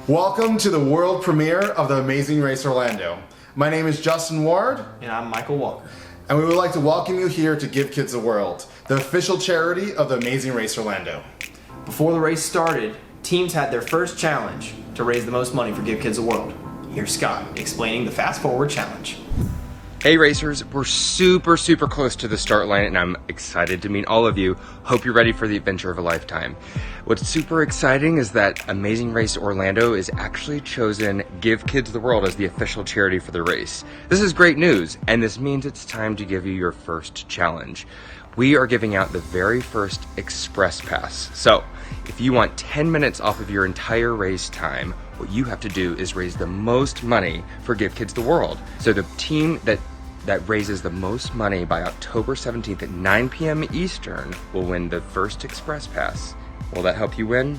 Welcome to the world premiere of The Amazing Race Orlando. My name is Justin Ward. And I'm Michael Walker. And we would like to welcome you here to Give Kids the World, the official charity of The Amazing Race Orlando. Before the race started, teams had their first challenge to raise the most money for Give Kids the World. Here's Scott explaining the Fast Forward Challenge. Hey racers, we're super close to the start line and I'm excited to meet all of you. Hope you're ready for the adventure of a lifetime. What's super exciting is that Amazing Race Orlando is actually chosen Give Kids the World as the official charity for the race. This is great news, and this means it's time to give you your first challenge. We are giving out the very first Express Pass. So, if you want 10 minutes off of your entire race time, what you have to do is raise the most money for Give Kids the World. So the team that raises the most money by October 17th at 9 p.m. Eastern will win the first Express Pass. Will that help you win?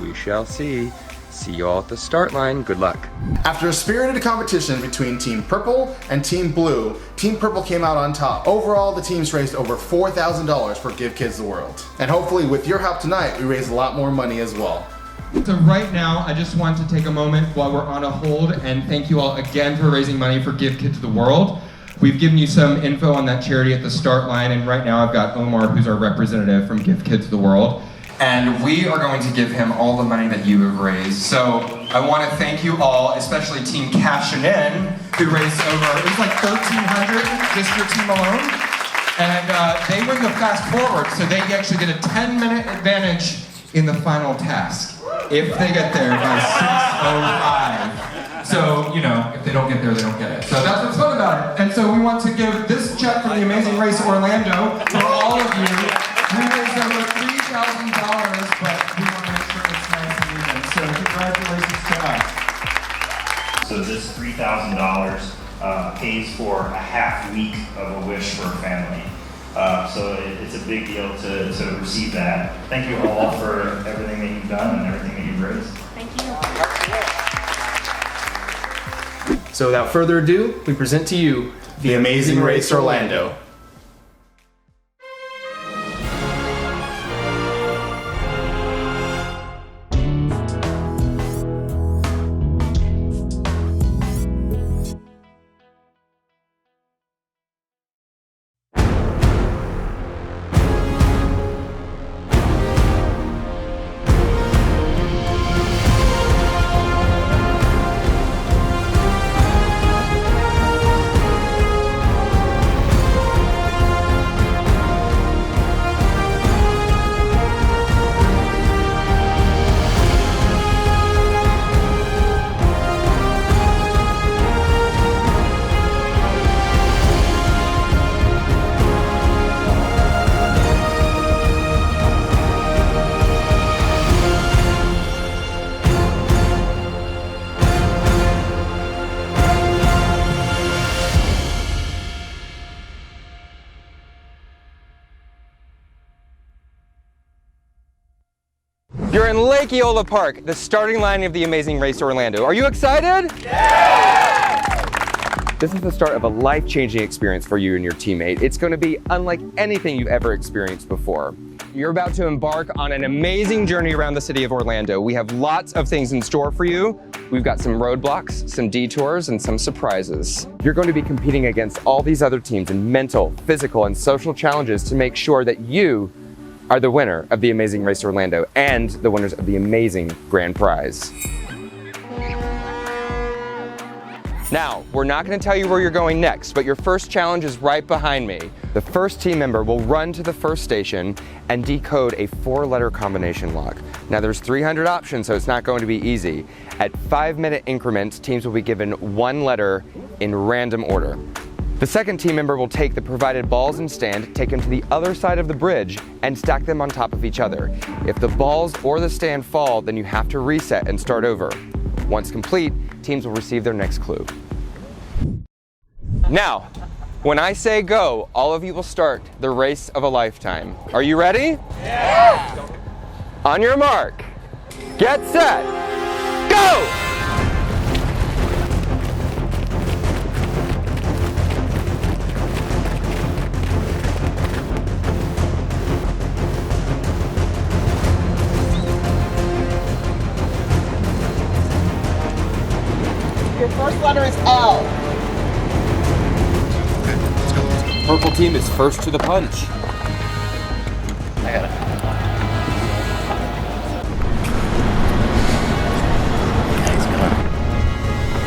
We shall see. See you all at the start line. Good luck. After a spirited competition between Team Purple and Team Blue, Team Purple came out on top. Overall, the teams raised over $4,000 for Give Kids the World. And hopefully with your help tonight, we raise a lot more money as well. So right now, I just want to take a moment while we're on a hold and thank you all again for raising money for Give Kids the World. We've given you some info on that charity at the start line, and right now I've got Omar, who's our representative from Give Kids the World. And we are going to give him all the money that you have raised. So I want to thank you all, especially Team Cashin' In, who raised over, it was like $1,300, just your team alone. And they win the Fast Forward, so they actually get a 10-minute advantage in the final task, if they get there by 6:05. So, you know, if they don't get there, they don't get it. So that's what's fun about it. And so we want to give this check from the Amazing Race Orlando for all of you. We raised over $3,000, but we want to make sure it's nice and even. So congratulations to us. So this $3,000 pays for a half week of a wish for a family. So it's a big deal to receive that. Thank you all for everything that you've done and everything that you've raised. Thank you. So without further ado, we present to you The Amazing Race Orlando. You're in Lake Eola Park, the starting line of the Amazing Race Orlando. Are you excited? Yeah! This is the start of a life-changing experience for you and your teammate. It's going to be unlike anything you've ever experienced before. You're about to embark on an amazing journey around the city of Orlando. We have lots of things in store for you. We've got some roadblocks, some detours, and some surprises. You're going to be competing against all these other teams in mental, physical, and social challenges to make sure that you are the winner of the Amazing Race Orlando and the winners of the amazing grand prize. Now, we're not going to tell you where you're going next, but your first challenge is right behind me. The first team member will run to the first station and decode a 4-letter combination lock. Now, there's 300 options, so it's not going to be easy. At 5-minute increments, teams will be given 1 letter in random order. The second team member will take the provided balls and stand, take them to the other side of the bridge, and stack them on top of each other. If the balls or the stand fall, then you have to reset and start over. Once complete, teams will receive their next clue. Now, when I say go, all of you will start the race of a lifetime. Are you ready? Yeah! On your mark, get set, go! Your first letter is L. Purple team is first to the punch. I got it.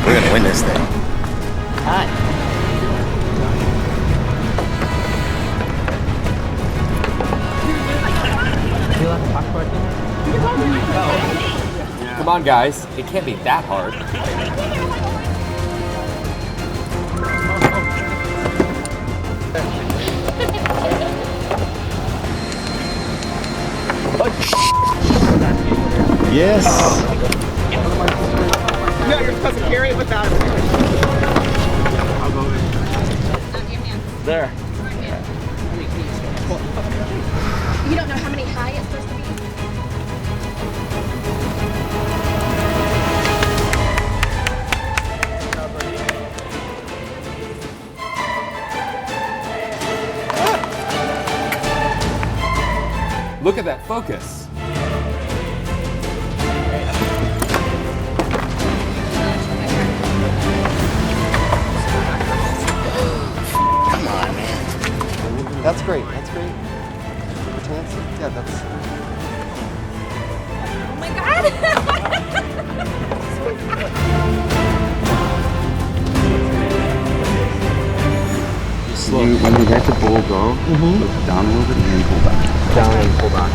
We're gonna win this thing. Hi. Come on, guys. It can't be that hard. Yes. No, you're supposed to carry it without it. There. You don't know how many high it's supposed to be? Look at that focus. Come on, man. That's great. That's great. Chance. Yeah, that's. Oh my god! When you let the ball go, look down a little bit and then pull back. Down and pull back.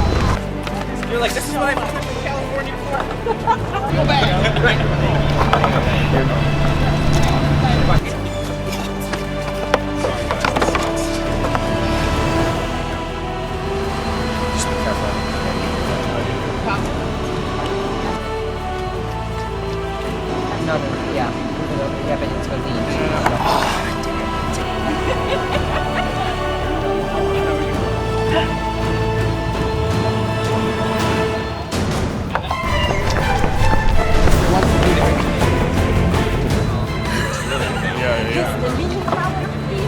You're like, this is what I went to California for. Go back. Yeah, but it's going to be.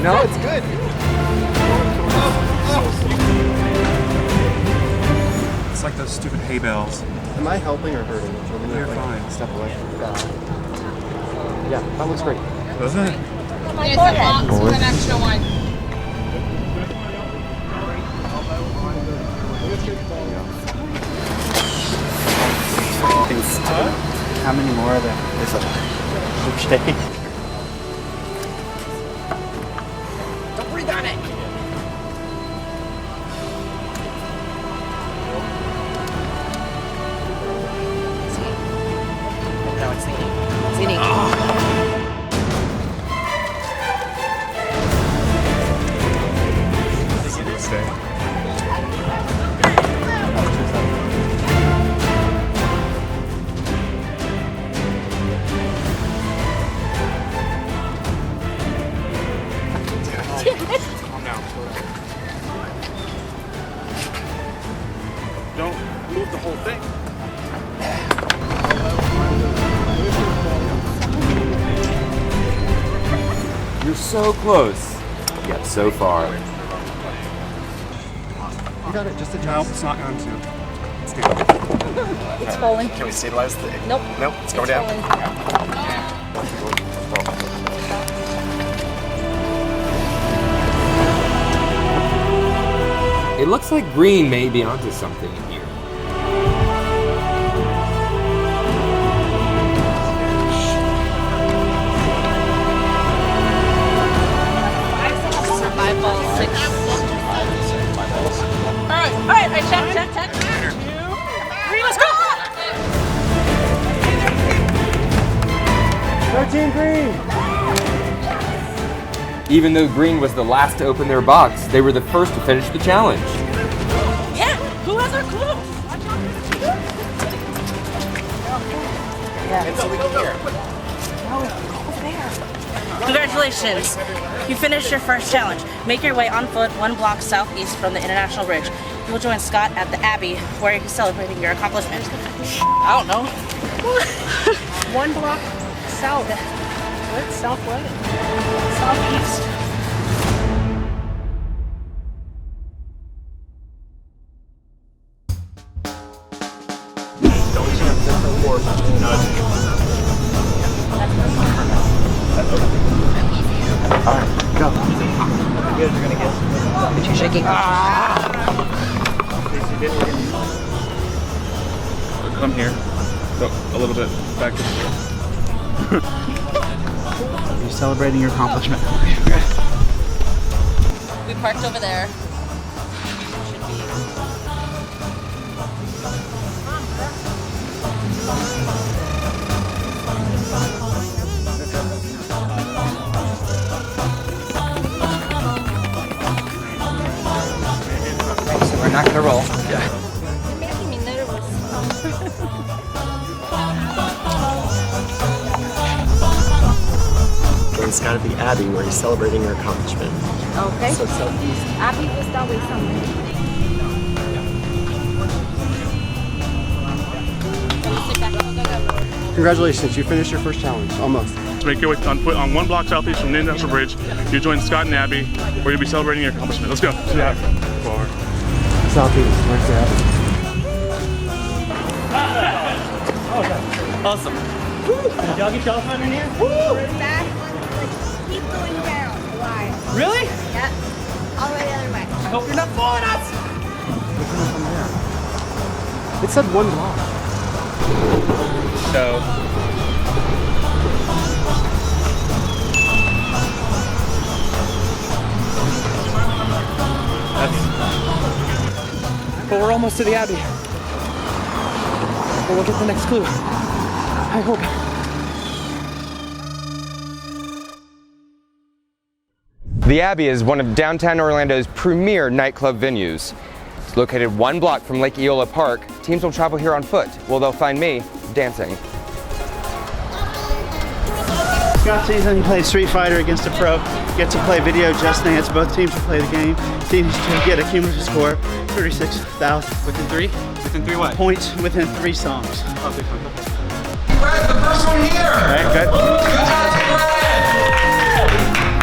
No, it's good. It's like those stupid hay bales. Am I helping or hurting? You're fine. Step away. Yeah, that looks great. Doesn't it? My forehead. With an extra one. How many more are there? There's a okay. Don't breathe on it. No, it's leaning. It's leaning. Stay. Calm down. Don't move the whole thing. You're so close, yet so far. You got it. Just No, adjust. it's not going to. It's good. It's falling. Can we stabilize the? Nope. Nope. It's going down. It looks like green may be onto something here. Survival 6. All right, check. 2, 3, let's go! 13 green. Even though green was the last to open their box, they were the first to finish the challenge. Yeah, who has our clue? Congratulations! You finished your first challenge. Make your way on foot 1 block southeast from the International Bridge. You will join Scott at the Abbey, where you'll be celebrating your accomplishment. I don't know. 1 block south. What? Southwest? Southeast. Alright, go. You guys are gonna get. Is she shaking? Come here. Go a little bit back. You're celebrating your accomplishment. We parked over there. Should be. So we're not gonna roll. You're making me nervous. It's got to be Abbey where he's celebrating her accomplishment. Okay. So southeast. Abbey was always somewhere. Congratulations, you finished your first challenge, almost. To make your way on foot on 1 block southeast from the International Bridge, you join Scott and Abbey, where you'll be celebrating your accomplishment. Let's go. Yeah. Southeast, where's the Abbey? Awesome. Back on, keep going down a while. Really? Yep. All the way the other way. I hope you're not following us. It said 1 block. So. But we're almost to the Abbey. But we'll get the next clue. I hope. The Abbey is one of downtown Orlando's premier nightclub venues. It's located 1 block from Lake Eola Park. Teams will travel here on foot. Well, they'll find me dancing. Scott season, he played Street Fighter against a pro. Get to play video Just Dance. Both teams will play the game. Teams to get a cumulative score 36,000. Within 3? Within 3 what? Points within 3 songs. Brad, the first one here. Alright, good. Good job, Brad.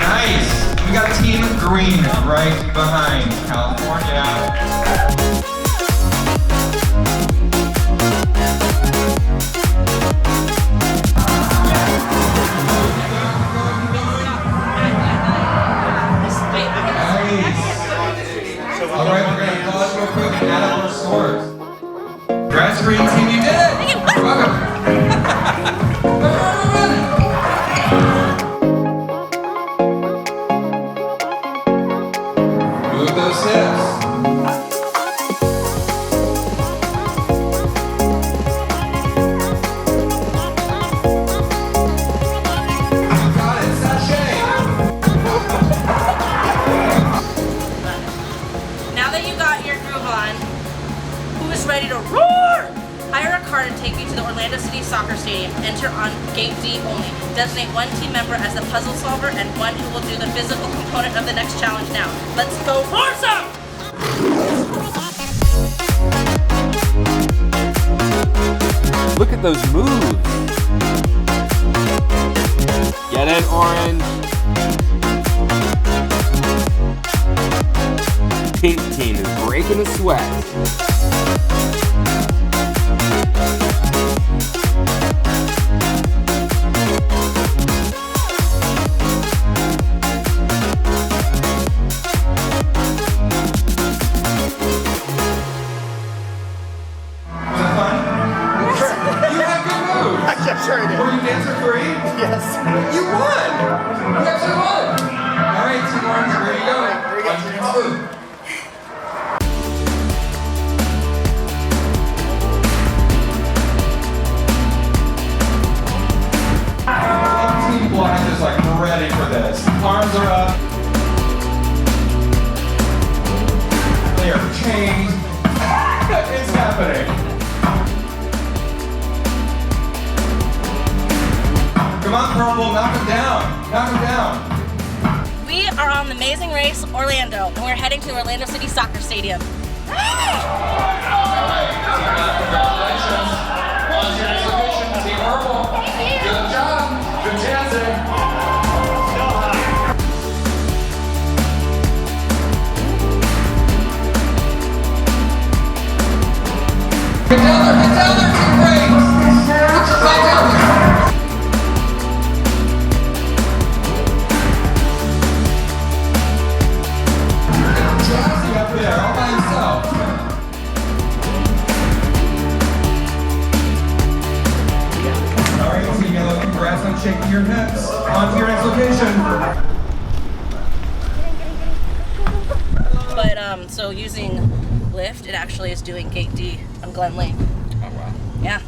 Nice. We got Team Green right behind California. All right, we're gonna pause real quick and add up our scores. Brad's Green Team, you did it. You're welcome. Move those hips. Got it, sachet. Now that you got your groove on, who is ready to roar? Hire a cart and take you to the Orlando City Soccer Stadium. Enter on Gate D only. Designate 1 team member as the puzzle solver and 1 who will do the physical component of the next challenge now. Let's go roar some! Look at those moves. Get it, Orange. Pink team is breaking a sweat. Sure I did. Were you dancer free? Yes. You won! You actually won! Alright, Team Orange, where are you going? Here we go. On your next move. Team Black is like ready for this. Arms are up. They are chained. It's happening. Come on, Purple, knock him down. Knock him down. We are on the Amazing Race Orlando, and we're heading to Orlando City Soccer Stadium. Congratulations. On your exhibition, Team Purple. Good job. Good dancing. Get down there, Team Green. Get your butt down there. your hips. On to your next location. But so using Lyft, it actually is doing Gate D on Glen Lake. Oh wow. Yeah.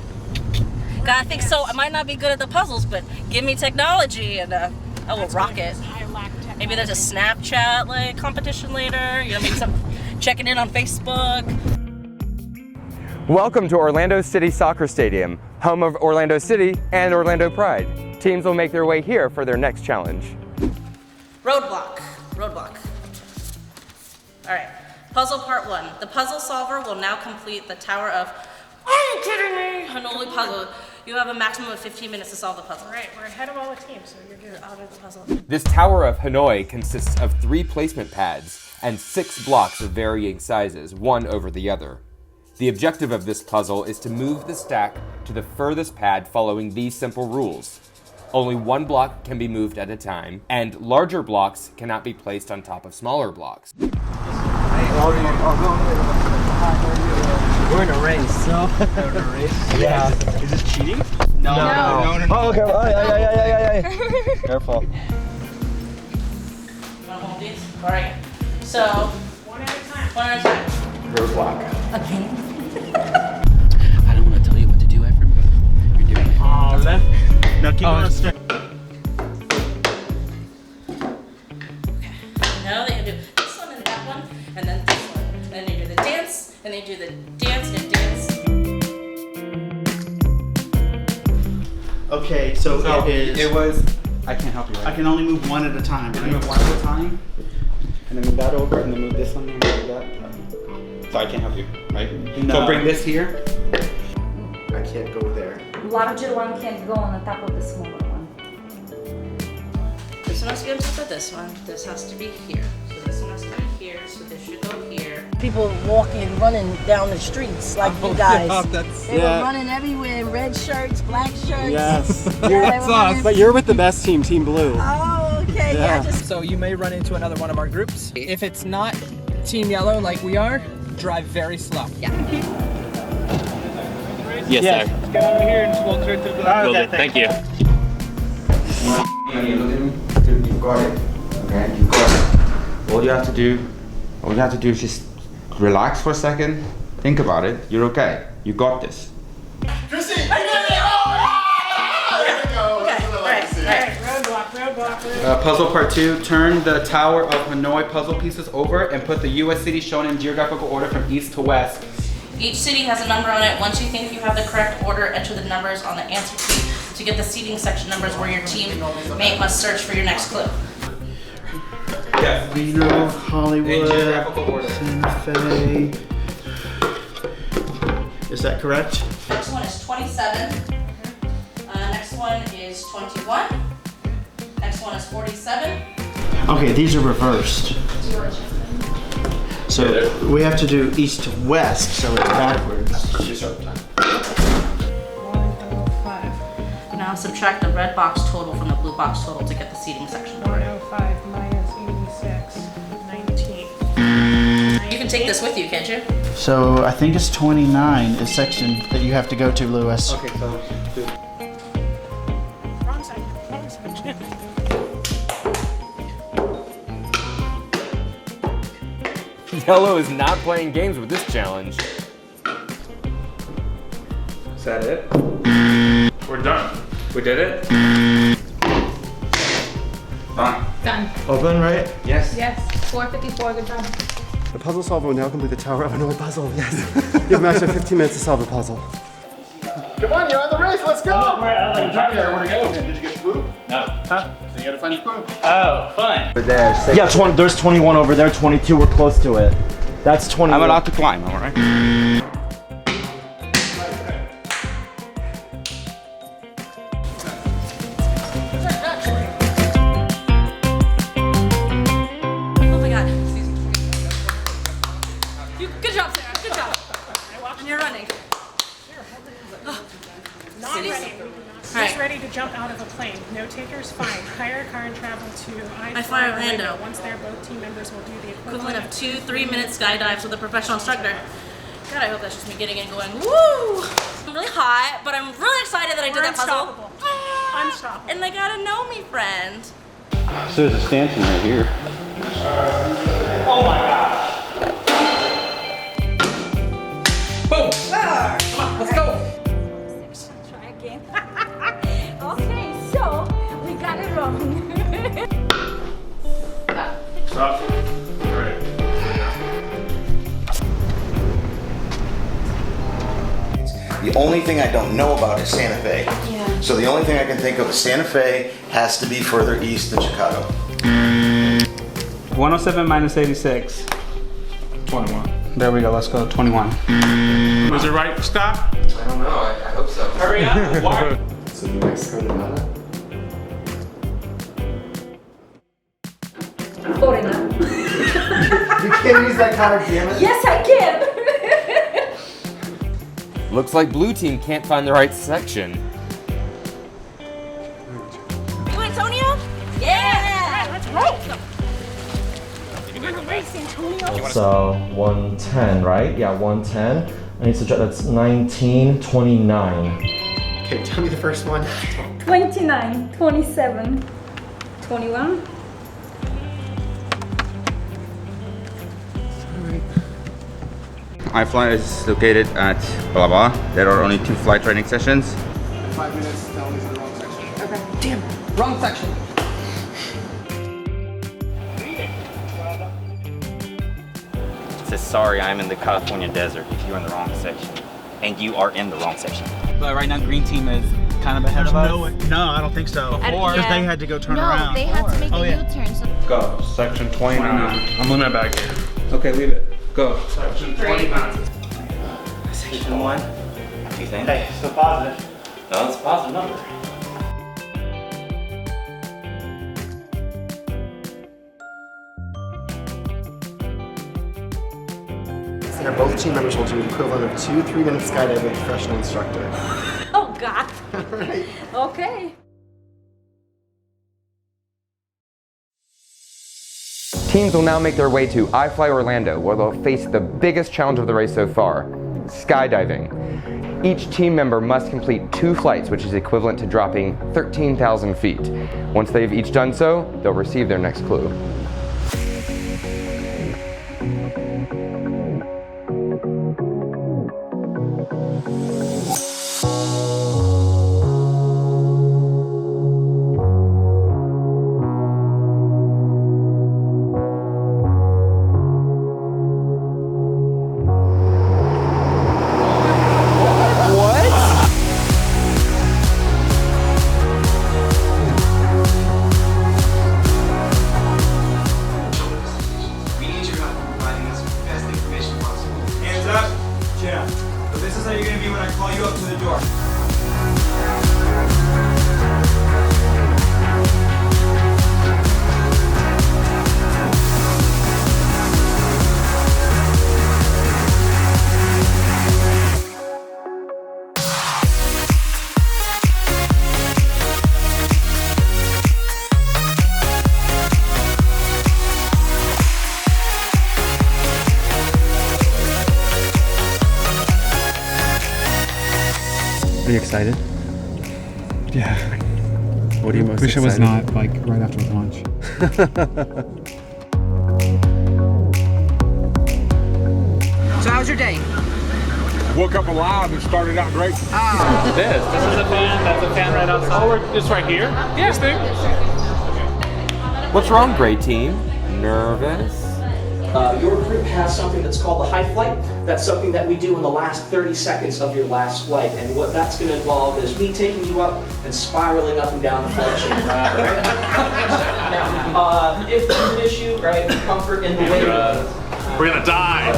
Gotta think so. I might not be good at the puzzles, but give me technology and I will rock it. Maybe there's a Snapchat like competition later. You know, maybe some checking in on Facebook. Welcome to Orlando City Soccer Stadium, home of Orlando City and Orlando Pride. Teams will make their way here for their next challenge. Roadblock. All right, puzzle part 1. The puzzle solver will now complete the Tower of, are you kidding me? Hanoi puzzle. You have a maximum of 15 minutes to solve the puzzle. All right, we're ahead of all the teams, so you're good. Out of the puzzle. This Tower of Hanoi consists of 3 placement pads and 6 blocks of varying sizes, one over the other. The objective of this puzzle is to move the stack to the furthest pad following these simple rules. Only 1 block can be moved at a time, and larger blocks cannot be placed on top of smaller blocks. We're in a race. No. We're in a race? Yeah. Is this cheating? No. Oh, okay. Yeah. Careful. You wanna hold these? All right. So, one at a time. Roadblock. Okay. I don't want to tell you what to do after you're doing it. Oh, left. No, keep going straight. Okay. Now they do this one and that one, and then this one. Then they do the dance, and they do the dance and dance. Okay, so it is. It was. I can't help you. Right? I can only move one at a time, Can right? you move one at a time, and then move that over, and then move this one, and move that. So I can't help you, right? No. So bring this here. I can't go there. Larger one can go on the top of the smaller one. This one has to be on top of this one. This has to be here. So this one has to be here. So this should go here. People walking, running down the streets like you guys. They were running everywhere in red shirts, black shirts. Yes. That's us. But you're with the best team, Team Blue. Oh, okay. Yeah. So you may run into another one of our groups. If it's not Team Yellow like we are, drive very slow. Yeah. Yes, sir. Let's get over here and we'll turn to the Okay, thank you. You've got it. Okay, you've got it. All you have to do is just relax for a second. Think about it. You're okay. You got this. Chrissy! I did it! Oh, there we go. Okay, That's what I like to see. roadblock. Puzzle part 2. Turn the Tower of Hanoi puzzle pieces over and put the U.S. cities shown in geographical order from east to west. Each city has a number on it. Once you think you have the correct order, enter the numbers on the answer sheet to get the seating section numbers where your teammate must search for your next clue. Yes. Reno, Hollywood, In geographical order. Santa Fe. Is that correct? Next one is 27. Next one is 21. Next one is 47. Okay, these are reversed. So we have to do east to west, so it's backwards. 105. Now subtract the red box total from the blue box total to get the seating section number. 105 minus 86, 19. You can take this with you, can't you? So I think it's 29 is section that you have to go to, Lewis. Okay, so do. Wrong side. Yellow is not playing games with this challenge. Is that it? We're done. We did it? Done. Open, right? Yes. Yes. 454. Good job. The puzzle solver will now complete the Tower of Hanoi puzzle. Yes. You have a maximum of 15 minutes to solve the puzzle. Come on, you're on the race. Let's go. Where to go? Did you get the clue? No. Huh? So you gotta find the clue. Oh, fun. Yeah, there's 21 over there, 22, we're close to it. That's 20. I'm allowed to climb, alright? Oh my god. Good job, Sarah. Good job. And you're running. Not ready. Who's ready to jump out of a plane? No takers? Fine. Hire a car and travel to I Fly Orlando. Once there, both team members will do the Equivalent of 2 3-minute skydives with a professional instructor. God, I hope that's just me getting in going, woo! I'm really hot, but I'm really excited that I did that puzzle. fun stuff. And I got a know me friend. So there's a stanchion right here. Oh my gosh. Boom. Come on, let's go. Try again. Okay, so we got it wrong. Stop. Right. The only thing I don't know about is Santa Fe. Yeah. So the only thing I can think of is Santa Fe has to be further east than Chicago. 107 minus 86. 21. There we go, let's go, 21. Was it right, Scott? I don't know, I hope so. Hurry up. Why? So New Mexico, Nevada? 49. You can't use that card, damn it. Yes, I can. Looks like blue team can't find the right section. You Antonio? Yeah! Let's roll. We're gonna race, Antonio. So 110, right? Yeah, 110. I need to subtract, that's 19, 29. Okay, tell me the first one. 29, 27, 21. iFly is located at blah blah. There are only 2 flight training sessions. 5 minutes, tell me the wrong section. Okay. Damn. Wrong section. It says, sorry, I'm in the California desert if you're in the wrong section. And you are in the wrong section. But right now, green team is kind of ahead of us. No, I don't think so. Before. Because they had to go turn No, around. they had to make a U-turn. So Go. Section 29. I'm leaving it back here. Okay, leave it. Go. Section 29. Section 1. What do you think? Hey, so positive. No, it's a positive number. They're both team members will do the equivalent of 2 3-minute skydiving with a professional instructor. oh God. Right. Okay. Teams will now make their way to iFly Orlando, where they'll face the biggest challenge of the race so far, skydiving. Each team member must complete 2 flights, which is equivalent to dropping 13,000 feet. Once they've each done so, they'll receive their next clue. Are you excited? Yeah. What are you most Wish excited? I was not, like, right after lunch. So how's your day? Woke up alive and started out great. This is a fan, that's a fan right outside. Oh, it's right here? Yeah. This thing? What's wrong, Gray Team? Nervous? Your group has something that's called the high flight. That's something that we do in the last 30 seconds of your last flight. And what that's going to involve is me taking you up and spiraling up and down the flight chain. Now, if there's an issue, right, comfort in the way. We're gonna die.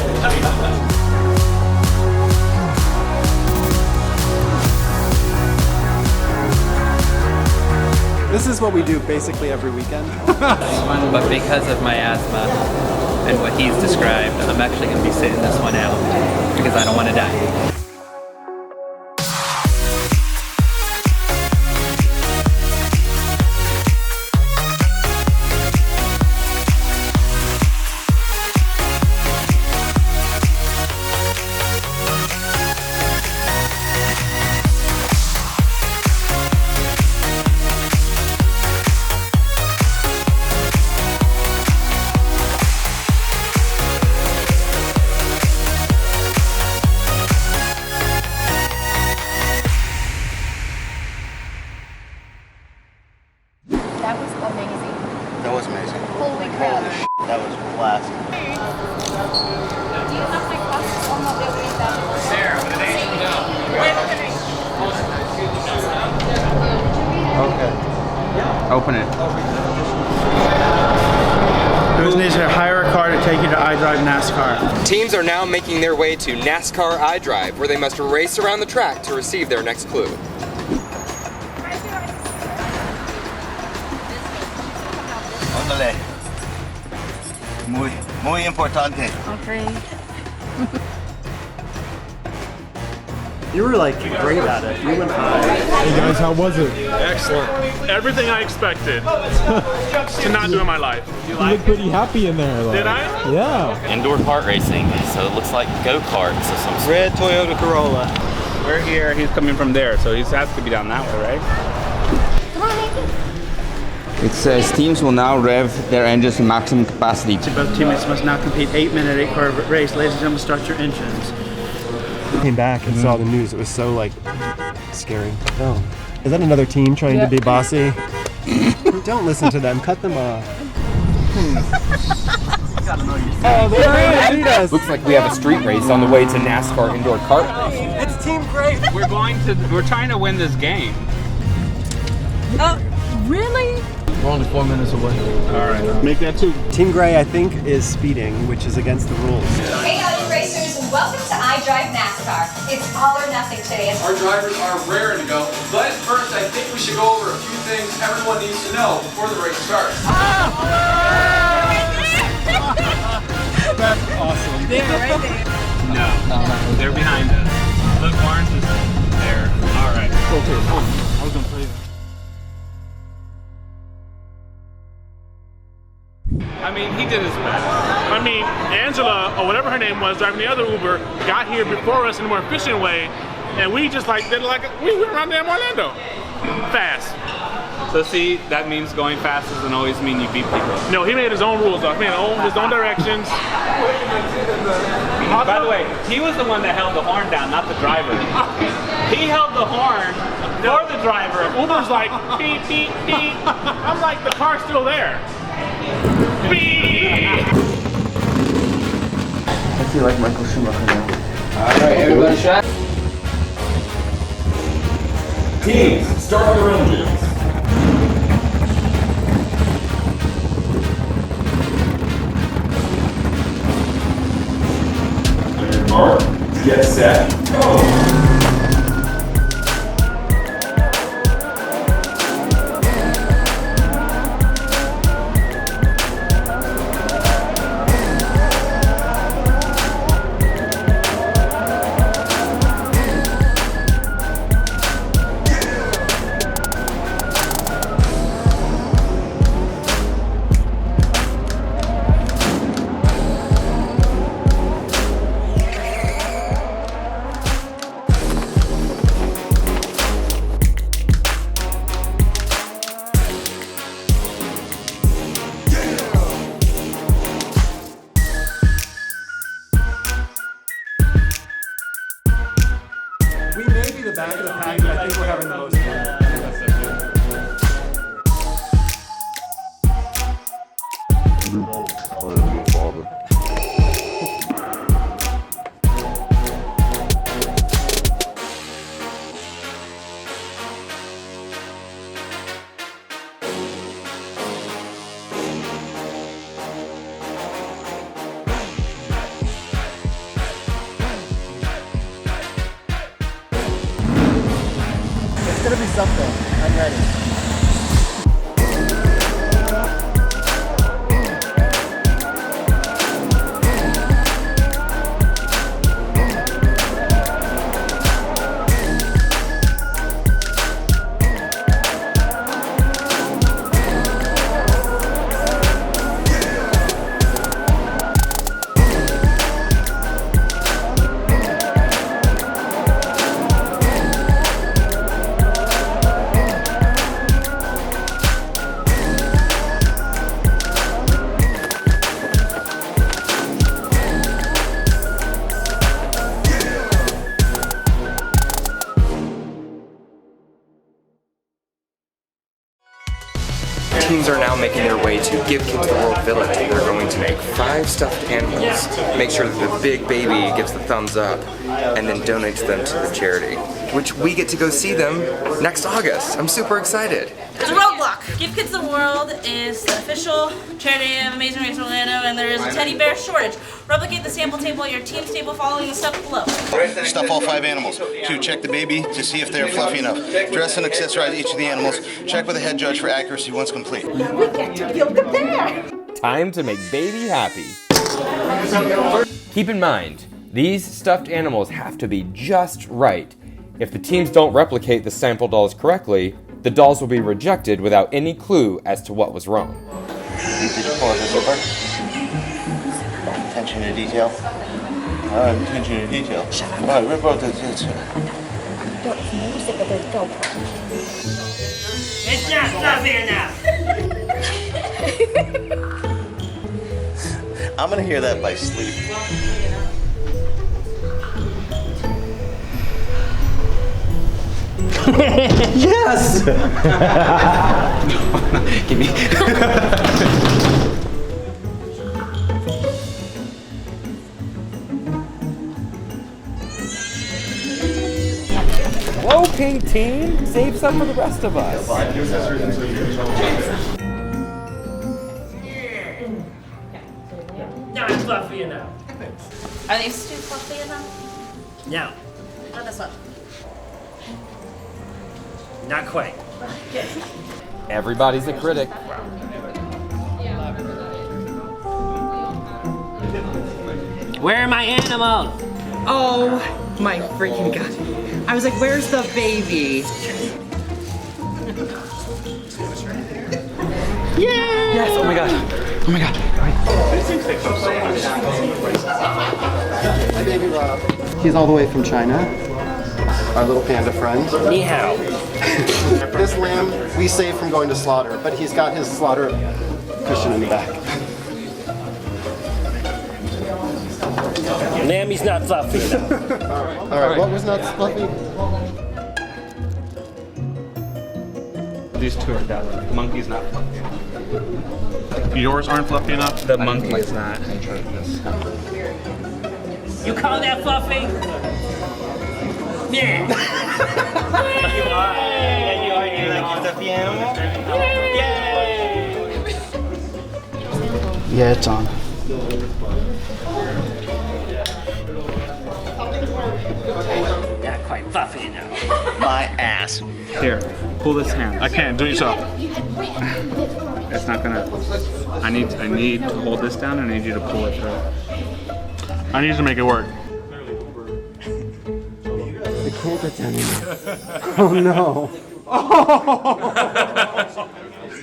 This is what we do basically every weekend. But because of my asthma and what he's described, I'm actually going to be sitting this one out because I don't want to die. Okay. Open it. Those needs to hire a car to take you to iDrive NASCAR. Teams are now making their way to NASCAR iDrive, where they must race around the track to receive their next clue. Ándale. Muy importante. Okay. You were like great at it. You went high. Hey guys, how was it? Excellent. Everything I expected to not do in my life. You look pretty happy in there. Like. Did I? Yeah. Indoor kart racing, so it looks like go-karts of some sort. Red Toyota Corolla. We're here, he's coming from there, so he has to be down that way, right? Come on, Nathan. It says teams will now rev their engines to maximum capacity. Both teammates must now compete 8-minute 8-car race. Ladies and gentlemen, start your engines. Came back and saw the news. It was so like scary. Oh, is that another team trying to be bossy? Don't listen to them. Cut them off. Oh, they're beat us. Looks like we have a street race on the way to NASCAR indoor kart racing. It's Team Great. We're trying to win this game. Really? We're only 4 minutes away. All right, make that 2. Team Gray, I think, is speeding, which is against the rules. Hey howdy racers, and welcome to iDrive NASCAR. It's all or nothing today. Our drivers are raring to go, but first I think we should go over a few things everyone needs to know before the race starts. That's awesome. They're right there. No, they're behind us. Look, Barnes is there. All right. Okay, I was gonna play that. I mean, he did his best. I mean, Angela, or whatever her name was, driving the other Uber, got here before us in a more efficient way, and we just like did like we went around damn Orlando, fast. So see, that means going fast doesn't always mean you beat people. No, he made his own rules though. He made his own directions. By the way, he was the one that held the horn down, not the driver. He held the horn for the driver. Uber's like beep beep beep. I'm like, the car's still there. Beep. I feel like Michael Schumacher now. All right, everybody shot. Teams, start your engines. Mark, get set, go! We may be the back of the pack, but I think we're having the most fun. It's gonna be something. I'm ready. Teams are now making their way to Give Kids the World Village. They're going to make 5 stuffed animals. Make sure that the big baby gives the thumbs up. and then donates them to the charity, which we get to go see them next August. I'm super excited. It's a roadblock. Give Kids the World is the official charity of Amazing Race Orlando, and there is a teddy bear shortage. Replicate the sample table at your team's table following the steps below. Stuff all 5 animals. 2, check the baby to see if they're fluffy enough. Dress and accessorize each of the animals. Check with the head judge for accuracy once complete. We get to build the bear. Time to make baby happy. Keep in mind, these stuffed animals have to be just right. If the teams don't replicate the sample dolls correctly, the dolls will be rejected without any clue as to what was wrong. Attention to detail. Attention to detail. Right, rip out the It's not fluffy enough. I'm gonna hear that by sleep. Yes! Give me. Whoa, pink team! Save some for the rest of us. Not fluffy enough. Are these too fluffy enough? No, Not this one. not quite. Everybody's a critic. Where are my animals? Oh my freaking god. I was like, where's the baby? Yay! Yes, oh my god. Oh my god. My baby Rob. He's all the way from China. Our little panda friend. Ni hao. This lamb we saved from going to slaughter, but he's got his slaughter cushion in the back. Lammy's not fluffy enough. All right, what was not fluffy? These two are definitely. The monkey's not fluffy. Yours aren't fluffy enough? The monkey is not. You call that fluffy? Yeah. You argue like you're the piano? Yeah, it's on. Not quite fluffy enough. My ass. Here, pull this hand. I can't. Do it yourself. It's not gonna. I need to hold this down and I need you to pull it through. I need to make it work. I can't get down anymore. Oh no.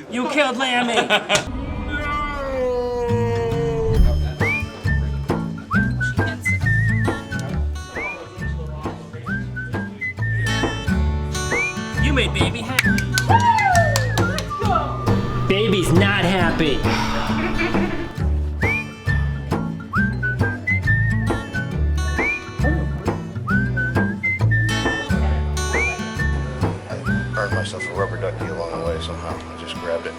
You killed Lammy. You made baby happy. Baby's not happy. Earned myself a rubber ducky along the way somehow. I just grabbed it.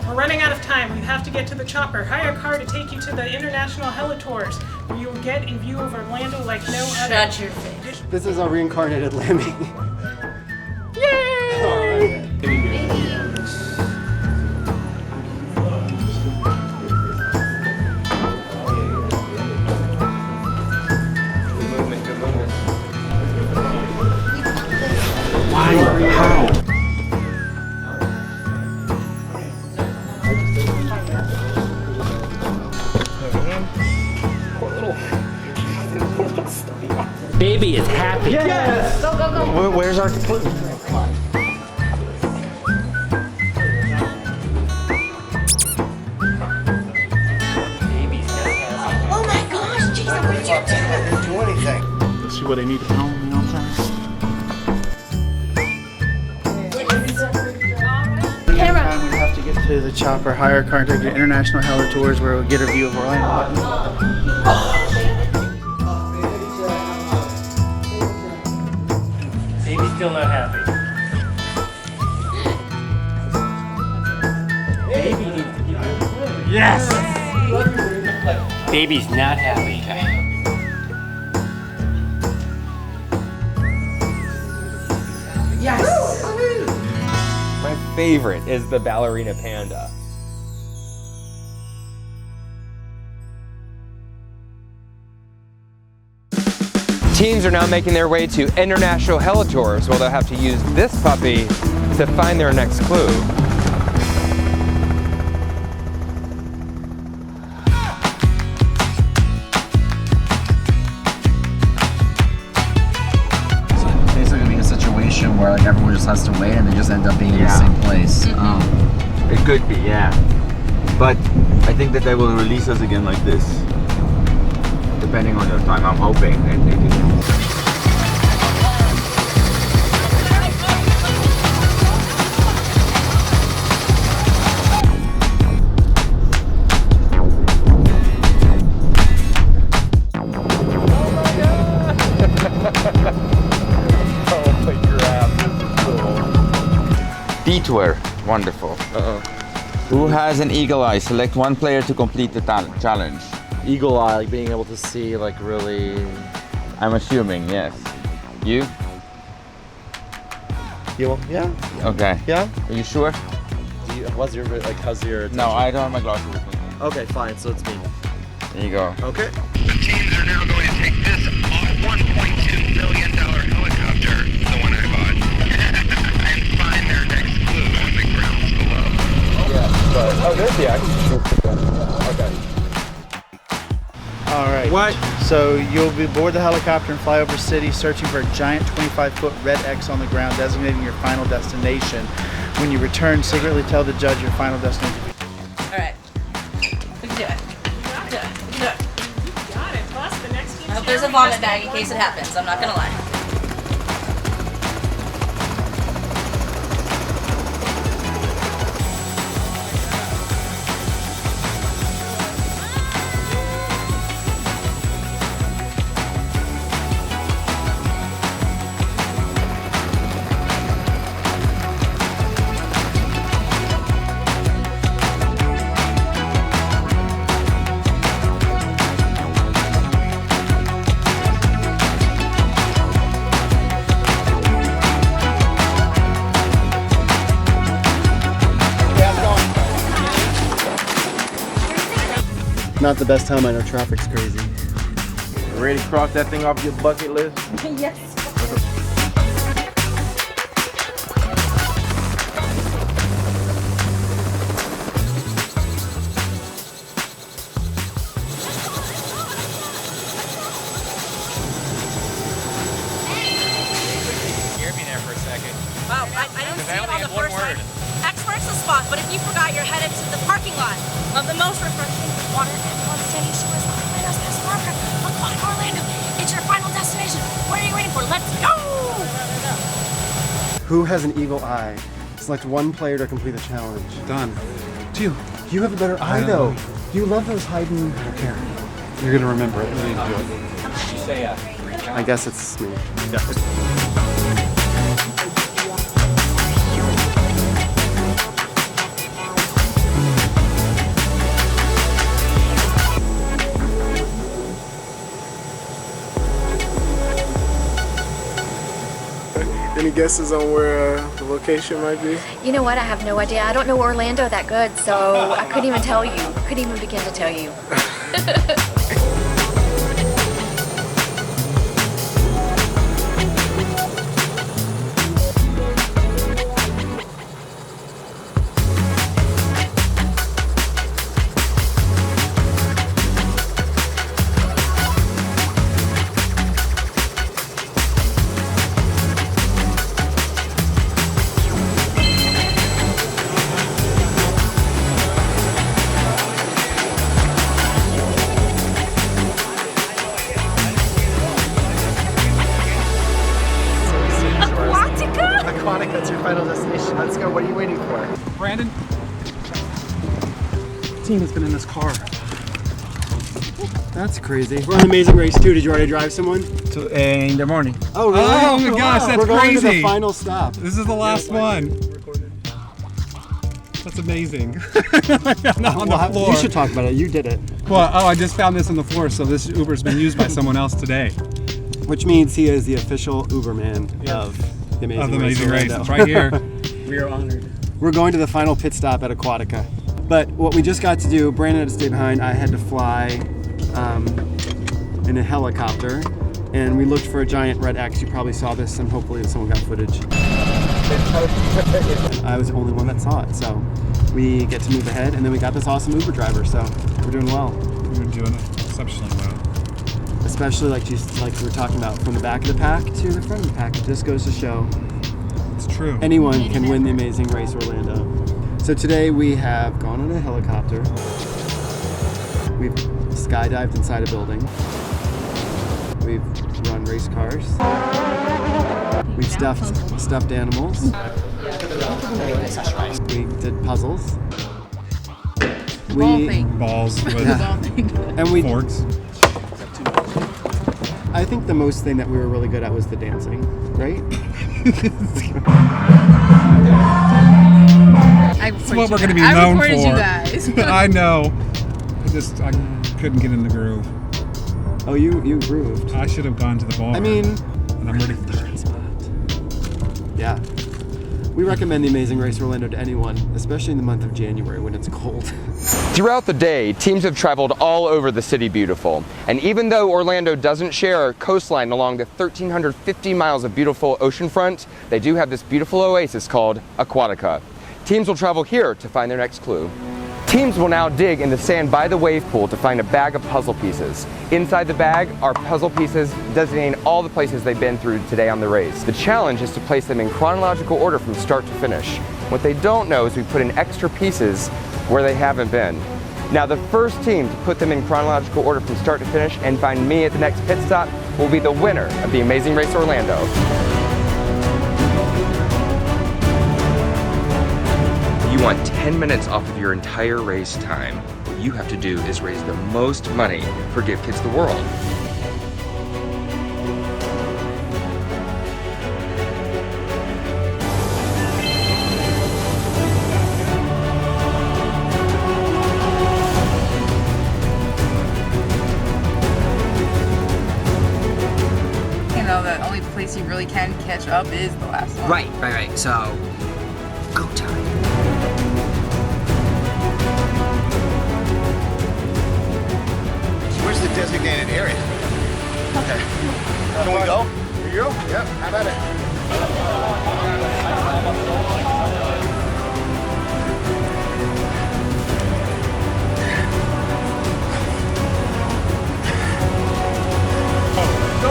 We're running out of time. We have to get to the chopper. Hire a car to take you to the International Helitours, where you will get a view of Orlando like no other. Shut your face. This is a reincarnated Lammy. Yay! Why? How? Baby is happy. Yes! Go, go, go. Where's our... Oh my gosh, Jason, what did you do? I didn't do anything. Let's see what they need to know. You know what I'm saying? Camera. We have to get to the chopper, hire a car, take to International Helitours where we'll get a view of Orlando. Baby's still not happy. Baby needs to give you. Yes! Baby's not happy. favorite is the ballerina panda. Teams are now making their way to international helitours where they'll have to use this puppy to find their next clue. Basically gonna be a situation where like everyone just has to wait and they just end up being in the same place. It could be, yeah. But I think that they will release us again like this. Depending on the time, I'm hoping that they do. Detour, wonderful. Who has an eagle eye? Select one player to complete the challenge. Eagle eye, like being able to see like really. I'm assuming, yes. You? You? Yeah. Okay. Yeah. Are you sure? Do you, how's your attention? No, I don't have my glasses with me. Okay, fine. So it's me. There you go. Okay. The teams are now going to take this $1.2 million helicopter, the one I bought, and find their next clue on the grounds below. Oh, there's the action. Okay. All right. What? So you'll be board the helicopter and fly over city searching for a giant 25-foot red X on the ground designating your final destination. When you return, secretly tell the judge your final destination. All right. We can do it. We can do it. We can do it. Got it. Plus, the next team's I hope there's a vomit bag in case it happens. I'm not gonna lie. Not the best time. I know traffic's crazy. Ready to cross that thing off your bucket list? Yes. Scared me there for a second. Wow, I didn't see it on the first time. X marks the spot, but if you forgot, you're headed to the parking lot of the most refreshing water and on sandy shores of Orlando's best marker, Aquatica, Orlando. It's your final destination. What are you waiting for? Let's go! Who has an eagle eye? Select one player to complete the challenge. Done. Two. You have a better eye though. You love those hiding. I don't care. You're gonna remember it. You need to do it. I guess it's me. Any guesses on where the location might be? You know what? I have no idea. I don't know Orlando that good, so I couldn't even tell you. Couldn't even begin to tell you. Aquatica, that's your final destination. Let's go. What are you waiting for? Brandon? The team has been in this car. That's crazy. We're on Amazing Race 2. Did you already drive someone? In the morning. Oh, really? Oh my gosh, that's We're going crazy. to the final stop. This is the last one. That's amazing. Not on the floor. You should talk about it. You did it. Well, I just found this on the floor, so this Uber's been used by someone else today. Which means he is the official Uberman of the Amazing Race. It's right here. We are honored. We're going to the final pit stop at Aquatica. But what we just got to do, Brandon had to stay behind. I had to fly in a helicopter, and we looked for a giant red X. You probably saw this, and hopefully someone got footage. I was the only one that saw it, so we get to move ahead, and then we got this awesome Uber driver, so we're doing well. You're doing exceptionally well. Especially like we were talking about, from the back of the pack to the front of the pack. It just goes to show it's true. Anyone can win the Amazing Race Orlando. So today we have gone on a helicopter. We've skydived inside a building. We've run race cars. We've stuffed animals. We did puzzles. Balls with and we forks. I think the most thing that we were really good at was the dancing, right? That's what we're going to be known for. You guys. I know. I couldn't get in the groove. Oh, you grooved. I should have gone to the bar. I mean, and I'm ready for that. Yeah. We recommend the Amazing Race Orlando to anyone, especially in the month of January when it's cold. Throughout the day, teams have traveled all over the City Beautiful. And even though Orlando doesn't share a coastline along the 1,350 miles of beautiful oceanfront, they do have this beautiful oasis called Aquatica. Teams will travel here to find their next clue. Teams will now dig in the sand by the wave pool to find a bag of puzzle pieces. Inside the bag are puzzle pieces designating all the places they've been through today on the race. The challenge is to place them in chronological order from start to finish. What they don't know is we put in extra pieces where they haven't been. Now the first team to put them in chronological order from start to finish and find me at the next pit stop will be the winner of the Amazing Race Orlando. You want 10 minutes off of your entire race time. What you have to do is raise the most money for Give Kids the World. You know, the only place you really can catch up is the last one. Right. So, go time. Where's the designated area? Okay. Can we go? Here you go? Yep, how about it? Go!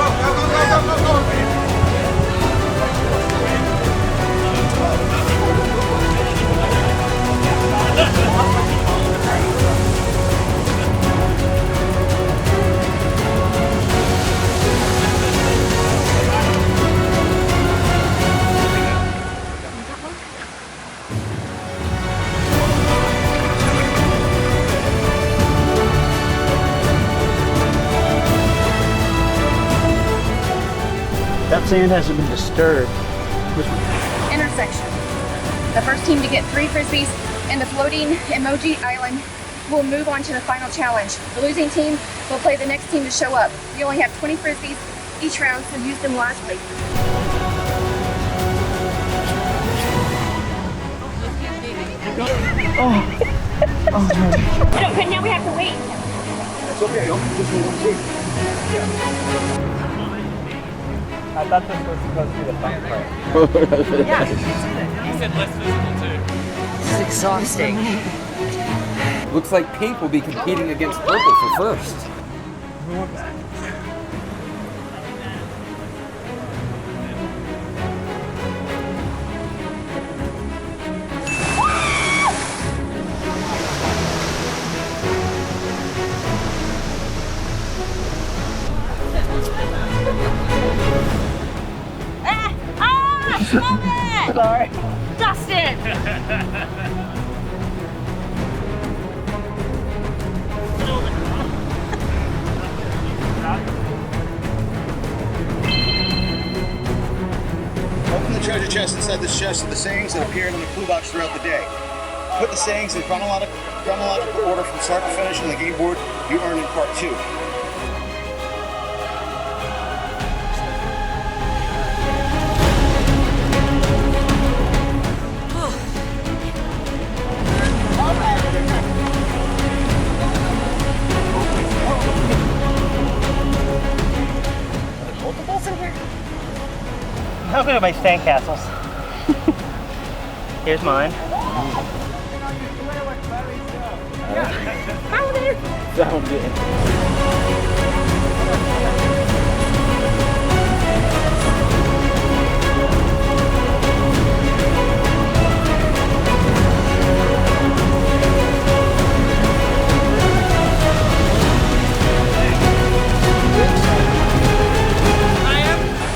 That sand hasn't been disturbed. Intersection. The first team to get 3 frisbees in the floating emoji island will move on to the final challenge. The losing team will play the next team to show up. You only have 20 frisbees each round, so use them wisely. But now we have to wait. It's okay, just wait. I thought this was supposed to be the fun part. Yeah. You said less visible too. This is exhausting. Looks like pink will be competing against purple for first. Stop it! Sorry. Dustin! Open the treasure chest. Inside this chest are the sayings that appeared in the clue box throughout the day. Put the sayings in chronological order from start to finish on the game board you earned in part 2. Look at my sandcastles. Here's mine. Sound good.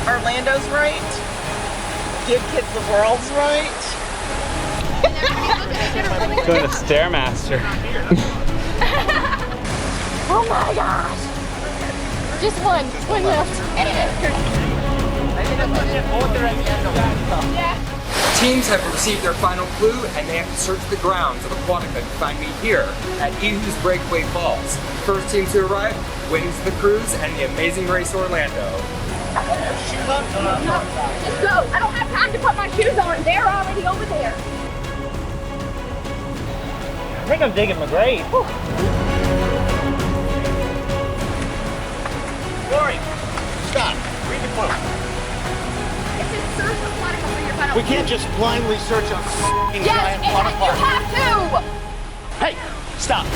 Orlando's right. Give kids the world's right. Going to Stairmaster. Oh my gosh! Just one left. Teams have received their final clue and they have to search the grounds of Aquatica to find me here at Ehu's Breakaway Falls. First team to arrive wins the cruise and the Amazing Race Orlando. Just go. I don't have time to put my shoes on. They're already over there. I think I'm digging my grave. Lori, stop. Read the quote. It says search Aquatica for your final. We can't just blindly search a f***ing giant water You park. have to. Hey, stop.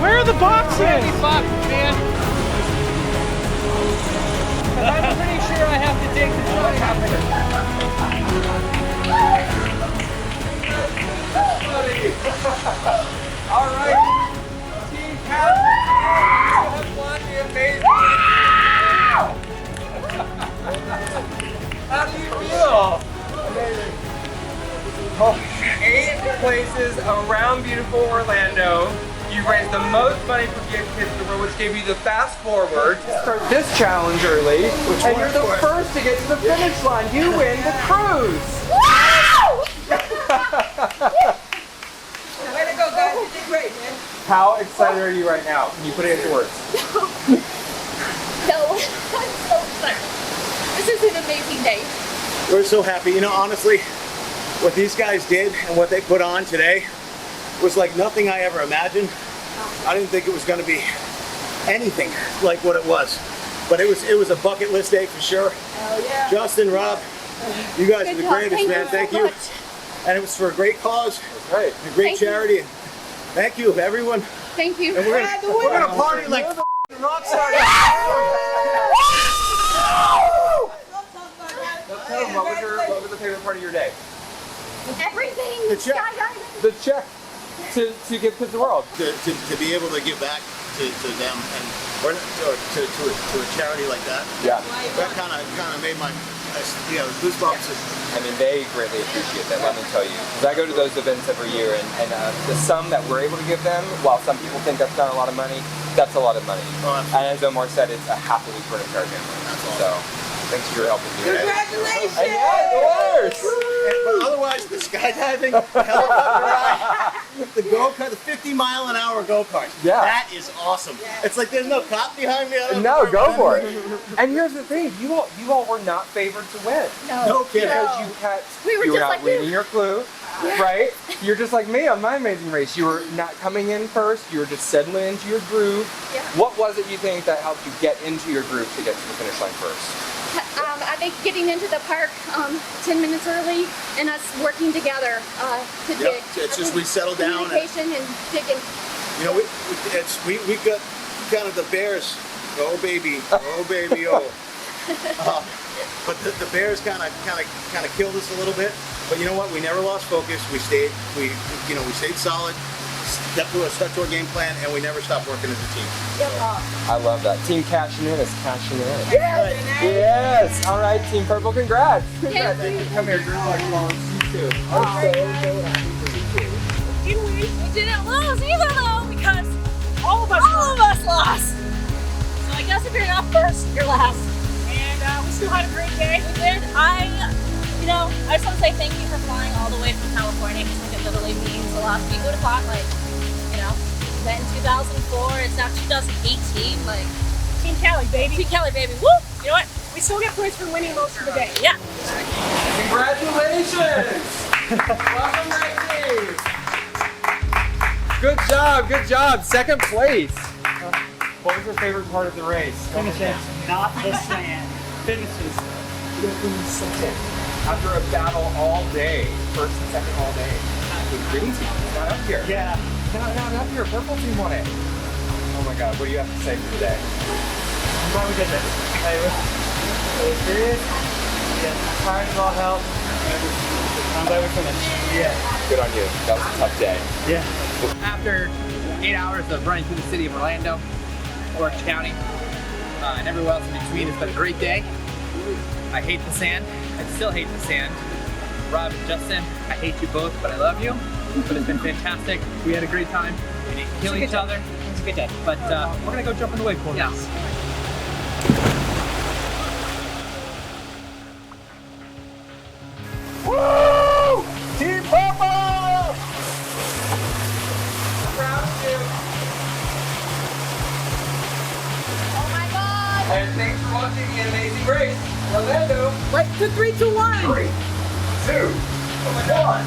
Where are the boxes? Where are these boxes, man? I'm pretty sure I have to dig the truck out there. All right, Team Captain has won the Amazing. How do you feel? Amazing. 8 places around beautiful Orlando. You raised the most money for Give Kids the World, which gave you the fast forward to start this challenge early. And you're the first to get to the finish line. You win the cruise. Way to go, guys. You did great, man. How excited are you right now? Can you put it into words? No, I'm so excited. This is an amazing day. We're so happy. You know, honestly, what these guys did and what they put on today was like nothing I ever imagined. I didn't think it was going to be anything like what it was. But it was a bucket list day for sure. Oh yeah. Justin, Rob, you guys are the Good job. greatest, man. Thank you. And it was for a great cause, a great charity. And thank you, everyone. Thank you. And we're gonna party like rock stars. Tell them, what was the favorite part of your day? Everything. The check. Skydiving. The check to Give Kids the World. To be able to give back to them and or to a charity like that. Yeah. That kind of made my goosebumps. I mean, they greatly appreciate that, let me tell you. Because I go to those events every year, and the sum that we're able to give them, while some people think that's not a lot of money, that's a lot of money. Oh, and as Omar said, it's a half a week for an entire family. So, thanks for your help with me. Congratulations! And yeah, of course! But otherwise, the skydiving, the helicopter ride, the go-kart, the 50-mile-an-hour go-kart. Yeah. That is awesome. It's like there's no cop behind me. No, go for it. And here's the thing, you all were not favored to win. No kidding. Because We were you were just not like reading you. your clue, right? You're just like me on my Amazing Race. You were not coming in first, you were just settling into your groove. Yeah. What was it you think that helped you get into your groove to get to the finish line first? I think getting into the park 10 minutes early and us working together to dig. It's just we settled down. Communication and digging. You know, we got kind of the bears. Oh baby, oh. But the bears kind of killed us a little bit. But you know what? We never lost focus. We stayed solid. Stuck to our game plan, and we never stopped working as a team. Yep. I love that. Team cashing in is cashing in. Yes! Yes! All right, Team Purple, congrats. Yes. Come here, girl. I want to see you too. We didn't lose either though, because all of us lost. So I guess if you're not first, you're last. And we still had a great day. We did. I just want to say thank you for flying all the way from California, because like, it literally means a lot. We would have thought that in 2004, it's now 2018, like. Team Cali, baby. Team Cali, baby. Woo! You know what? We still get points for winning most of the day. Yeah. Congratulations! Welcome back, team. Good job, good job. Second place. What was your favorite part of the race? Finishing, not the sand. Finishes. After a battle all day, first and second all day. The green team is not up here. Yeah. Not up here. Purple team won it. Oh my God, what do you have to say for today? I'm glad we did this. It was serious. Yeah, tired as all hell. I'm glad we finished. Yeah. Good on you. That was a tough day. Yeah. After 8 hours of running through the city of Orlando, Orange County, and everywhere else in between, it's been a great day. I hate the sand. I still hate the sand. Rob and Justin, I hate you both, but I love you. But it's been fantastic. We had a great time. We didn't kill each other. It was a good day. But we're gonna go jump in the wave pool now. Woo! Team Purple! Proud of you. Oh my God! And thanks for watching the amazing race. Orlando. Wait, 2, 3, 2, 1. 3, 2, 1.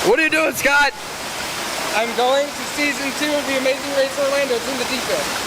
What are you doing, Scott? I'm going to season 2 of The Amazing Race Orlando. It's in the deep end.